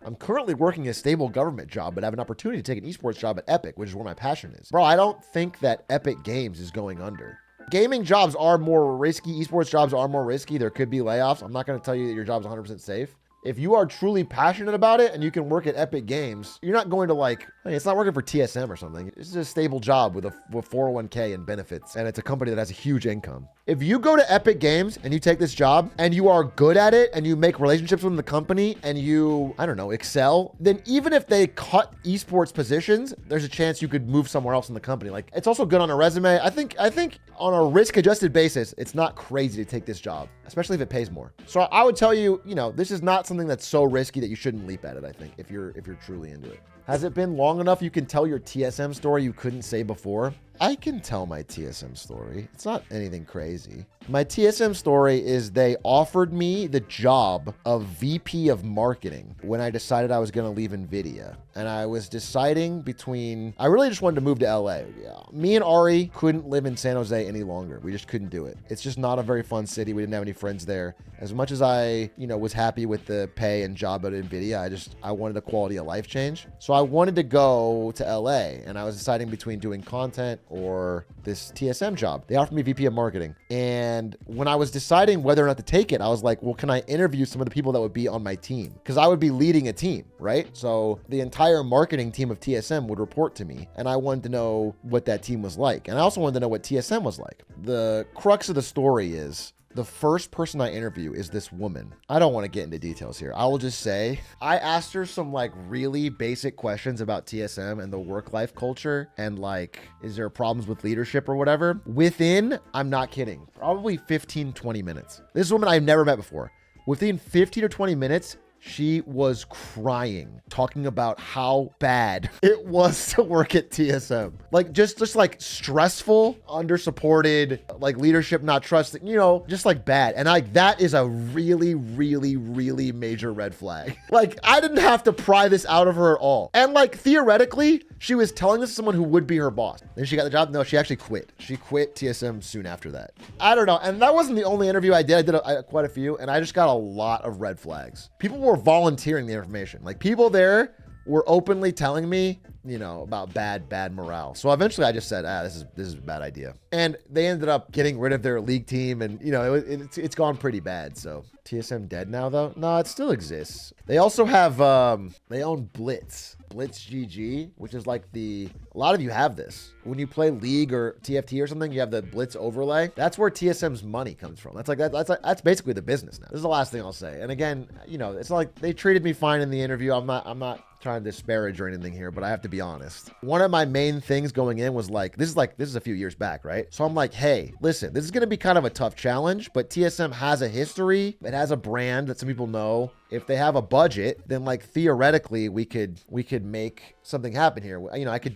I'm currently working a stable government job, but have an opportunity to take an esports job at Epic, which is where my passion is. Bro, I don't think that Epic Games is going under. Gaming jobs are more risky. Esports jobs are more risky. There could be layoffs. I'm not going to tell you that your job's 100% safe. If you are truly passionate about it and you can work at Epic Games, you're not going to like, it's not working for TSM or something. It's just a stable job with 401k and benefits. And it's a company that has a huge income. If you go to Epic Games and you take this job and you are good at it and you make relationships within the company and you, I don't know, excel, then even if they cut esports positions, there's a chance you could move somewhere else in the company. Like, it's also good on a resume. I think on a risk adjusted basis, it's not crazy to take this job, especially if it pays more. So I would tell you, this is not something that's so risky that you shouldn't leap at it, I think, if you're truly into it. Has it been long enough you can tell your TSM story you couldn't say before? I can tell my TSM story. It's not anything crazy. My TSM story is they offered me the job of VP of marketing when I decided I was going to leave Nvidia. And I was deciding between, I really just wanted to move to LA. Yeah. Me and Ari couldn't live in San Jose any longer. We just couldn't do it. It's just not a very fun city. We didn't have any friends there. As much as I, was happy with the pay and job at Nvidia, I wanted a quality of life change. So I wanted to go to LA and I was deciding between doing content or this TSM job. They offered me VP of marketing. And when I was deciding whether or not to take it, I was like, well, can I interview some of the people that would be on my team? Because I would be leading a team, right? So the entire marketing team of TSM would report to me. And I wanted to know what that team was like. And I also wanted to know what TSM was like. The crux of the story is, the first person I interview is this woman. I don't want to get into details here. I will just say, I asked her some like really basic questions about TSM and the work-life culture and like, is there problems with leadership or whatever? Within, I'm not kidding, probably 15, 20 minutes. This is a woman I've never met before. Within 15 or 20 minutes, she was crying, talking about how bad it was to work at TSM. Like just like stressful, under-supported, like leadership not trusting, just like bad. And like that is a really, really, really major red flag. Like I didn't have to pry this out of her at all. And like theoretically, she was telling this to someone who would be her boss. Then she got the job. No, she actually quit. She quit TSM soon after that. I don't know. And that wasn't the only interview I did. I did quite a few, and I just got a lot of red flags. People were volunteering the information. Like people there were openly telling me, about bad morale. So eventually I just said, this is a bad idea. And they ended up getting rid of their league team and, it's gone pretty bad. So TSM dead now though? No, it still exists. They also have, they own Blitz GG, which is like a lot of you have this. When you play League or TFT or something, you have the Blitz overlay. That's where TSM's money comes from. That's basically the business now. This is the last thing I'll say. And again, it's not like they treated me fine in the interview. I'm not trying to disparage or anything here, but I have to be honest. One of my main things going in was this is a few years back, right? So I'm like, hey, listen, this is going to be kind of a tough challenge, but TSM has a history. It has a brand that some people know. If they have a budget, then like theoretically we could make something happen here.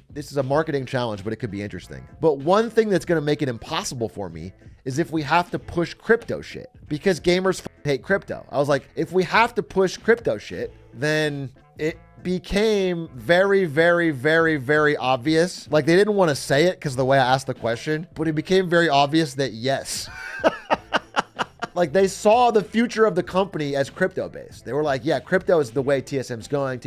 This is a marketing challenge, but it could be interesting. But one thing that's going to make it impossible for me is if we have to push crypto shit, because gamers hate crypto. I was like, if we have to push crypto shit, then it became very, very, very, very obvious. Like they didn't want to say it because of the way I asked the question, but it became very obvious that yes. Like they saw the future of the company as crypto based. They were like, yeah, crypto is the way TSM's going.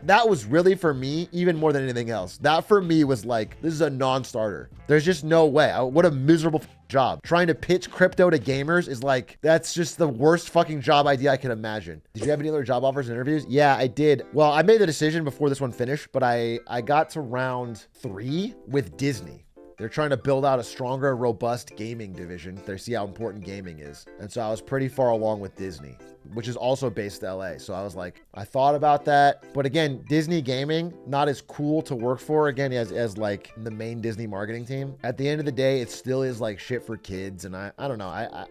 That was really for me, even more than anything else. That for me was like, this is a non-starter. There's just no way. What a miserable job. Trying to pitch crypto to gamers is like, that's just the worst fucking job idea I can imagine. Did you have any other job offers and interviews? Yeah, I did. Well, I made the decision before this one finished, but I got to round 3 with Disney. They're trying to build out a stronger, robust gaming division. They see how important gaming is. And so I was pretty far along with Disney, which is also based in LA. So I was like, I thought about that. But again, Disney gaming, not as cool to work for again as like the main Disney marketing team. At the end of the day, it still is like shit for kids. And I don't know.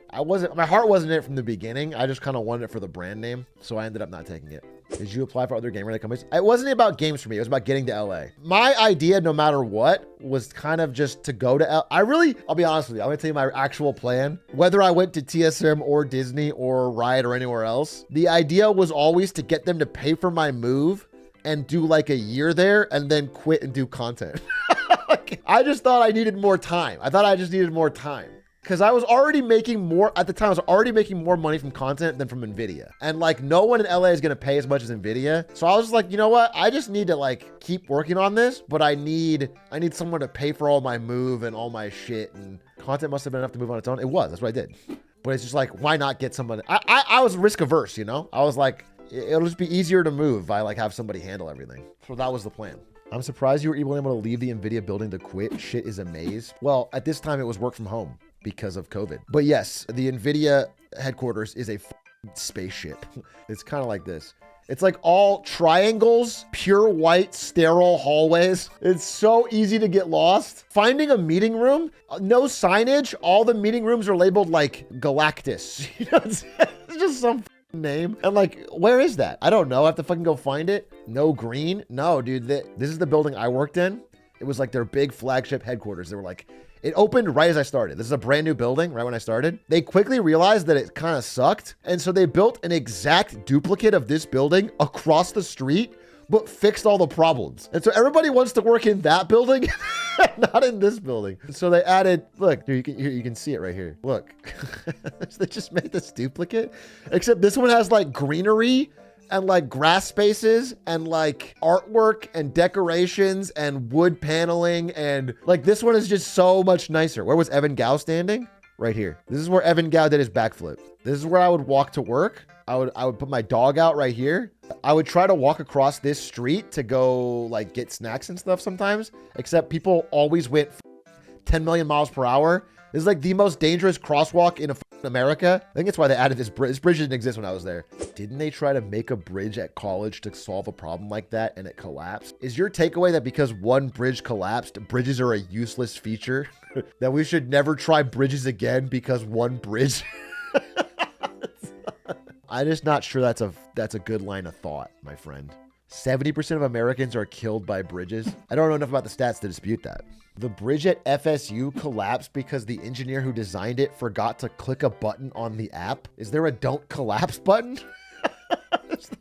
My heart wasn't in it from the beginning. I just kind of wanted it for the brand name. So I ended up not taking it. Did you apply for other game-related companies? It wasn't about games for me. It was about getting to LA. My idea, no matter what, was kind of just to go to I'll be honest with you. I'm going to tell you my actual plan. Whether I went to TSM or Disney or Riot or anywhere else, the idea was always to get them to pay for my move and do like a year there and then quit and do content. I just thought I needed more time. I thought I just needed more time. Because I was already making more, at the time, I was already making more money from content than from Nvidia. And like no one in LA is gonna pay as much as Nvidia. So I was like, you know what? I just need to like keep working on this, but I need someone to pay for all my move and all my shit, and content must have been enough to move on its own. It was, that's what I did. But it's just like, why not get somebody? I was risk averse, you know? I was like, it'll just be easier to move if I like have somebody handle everything. So that was the plan. I'm surprised you were able to leave the Nvidia building to quit. Shit is a maze. Well, at this time it was work from home because of COVID. But yes, the Nvidia headquarters is a spaceship. It's kind of like this. It's like all triangles, pure white, sterile hallways. It's so easy to get lost. Finding a meeting room, no signage. All the meeting rooms are labeled like Galactus. You know, it's just some name. And like, where is that? I don't know. I have to fucking go find it. No green. No, dude, this is the building I worked in. It was like their big flagship headquarters. They were like, it opened right as I started. This is a brand new building right when I started. They quickly realized that it kind of sucked. And so they built an exact duplicate of this building across the street, but fixed all the problems. And so everybody wants to work in that building, not in this building. So they added, look, here, you can see it right here. Look, they just made this duplicate, except this one has like greenery and like grass spaces and like artwork and decorations and wood paneling. And like, this one is just so much nicer. Where was Evan Gao standing? Right here. This is where Evan Gao did his backflip. This is where I would walk to work. I would put my dog out right here. I would try to walk across this street to go like get snacks and stuff sometimes, except people always went 10 million miles per hour. This is like the most dangerous crosswalk in America. I think that's why they added this bridge. This bridge didn't exist when I was there. Didn't they try to make a bridge at college to solve a problem like that and it collapsed? Is your takeaway that because one bridge collapsed, bridges are a useless feature? That we should never try bridges again because one bridge? I'm just not sure that's a good line of thought, my friend. 70% of Americans are killed by bridges. I don't know enough about the stats to dispute that. The bridge at FSU collapsed because the engineer who designed it forgot to click a button on the app. Is there a don't collapse button?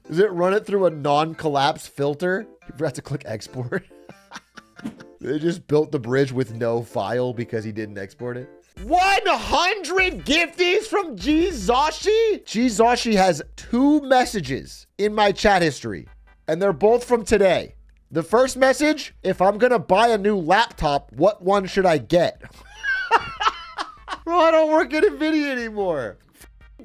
Does it run it through a non-collapse filter? You forgot to click export. They just built the bridge with no file because he didn't export it. 100 gifties from G Zoshi? G Zoshi has 2 messages in my chat history, and they're both from today. The first message, if I'm gonna buy a new laptop, what one should I get? Bro, I don't work at Nvidia anymore.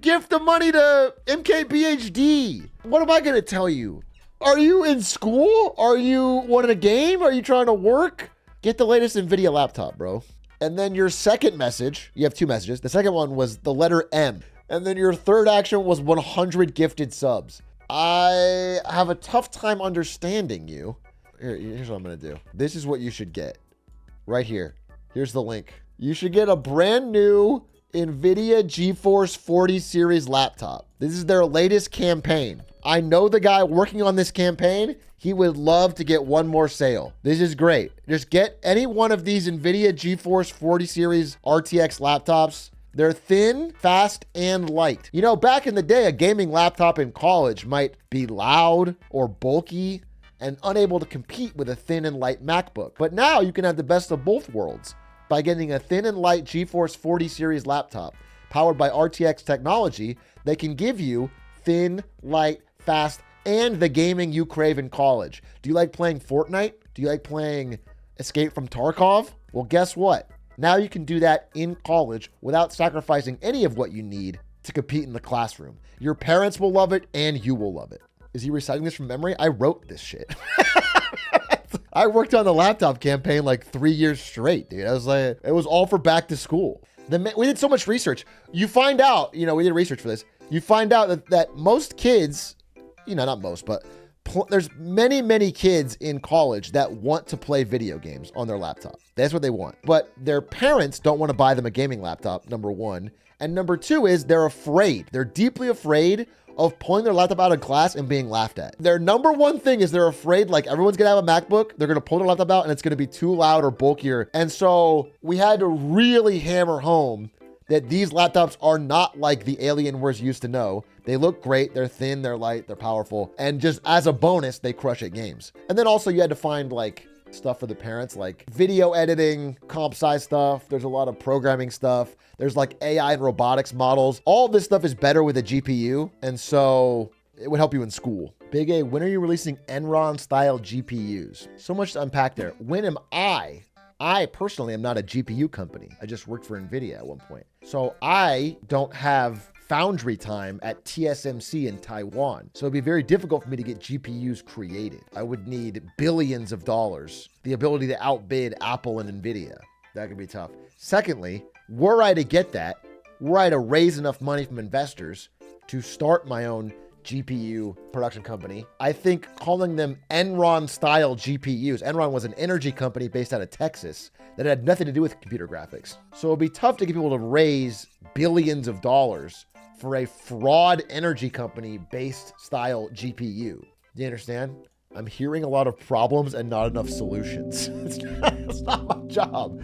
Gift the money to MKBHD. What am I gonna tell you? Are you in school? Are you wanting a game? Are you trying to work? Get the latest Nvidia laptop, bro. And then your second message, you have 2 messages. The second one was the letter M. And then your third action was 100 gifted subs. I have a tough time understanding you. Here's what I'm gonna do. This is what you should get. Right here. Here's the link. You should get a brand new Nvidia GeForce 40 series laptop. This is their latest campaign. I know the guy working on this campaign. He would love to get one more sale. This is great. Just get any one of these Nvidia GeForce 40 series RTX laptops. They're thin, fast, and light. You know, back in the day, a gaming laptop in college might be loud or bulky and unable to compete with a thin and light MacBook. But now you can have the best of both worlds by getting a thin and light GeForce 40 series laptop powered by RTX technology. They can give you thin, light, fast, and the gaming you crave in college. Do you like playing Fortnite? Do you like playing Escape from Tarkov? Well, guess what? Now you can do that in college without sacrificing any of what you need to compete in the classroom. Your parents will love it and you will love it. Is he reciting this from memory? I wrote this shit. I worked on the laptop campaign like 3 years straight, dude. I was like, it was all for back to school. We did so much research. You find out, you know, we did research for this. You find out that most kids, you know, not most, but there's many kids in college that want to play video games on their laptop. That's what they want. But their parents don't want to buy them a gaming laptop, number one. And number two is they're afraid. They're deeply afraid of pulling their laptop out of class and being laughed at. Their number one thing is they're afraid like everyone's gonna have a MacBook, they're gonna pull their laptop out and it's gonna be too loud or bulkier. And so we had to really hammer home that these laptops are not like the Alienwares used to know. They look great, they're thin, they're light, they're powerful, and just as a bonus, they crush at games. And then also you had to find like stuff for the parents, like video editing, comp sci stuff. There's a lot of programming stuff. There's like AI and robotics models. All this stuff is better with a GPU. And so it would help you in school. Big A, when are you releasing Enron style GPUs? So much to unpack there. When am I personally am not a GPU company. I just worked for Nvidia at one point. So I don't have foundry time at TSMC in Taiwan. So it'd be very difficult for me to get GPUs created. I would need billions of dollars, the ability to outbid Apple and Nvidia. That could be tough. Secondly, were I to get that, were I to raise enough money from investors to start my own GPU production company, I think calling them Enron style GPUs. Enron was an energy company based out of Texas that had nothing to do with computer graphics. So it'd be tough to get people to raise billions of dollars for a fraud energy company based style GPU. Do you understand? I'm hearing a lot of problems and not enough solutions. It's not my job.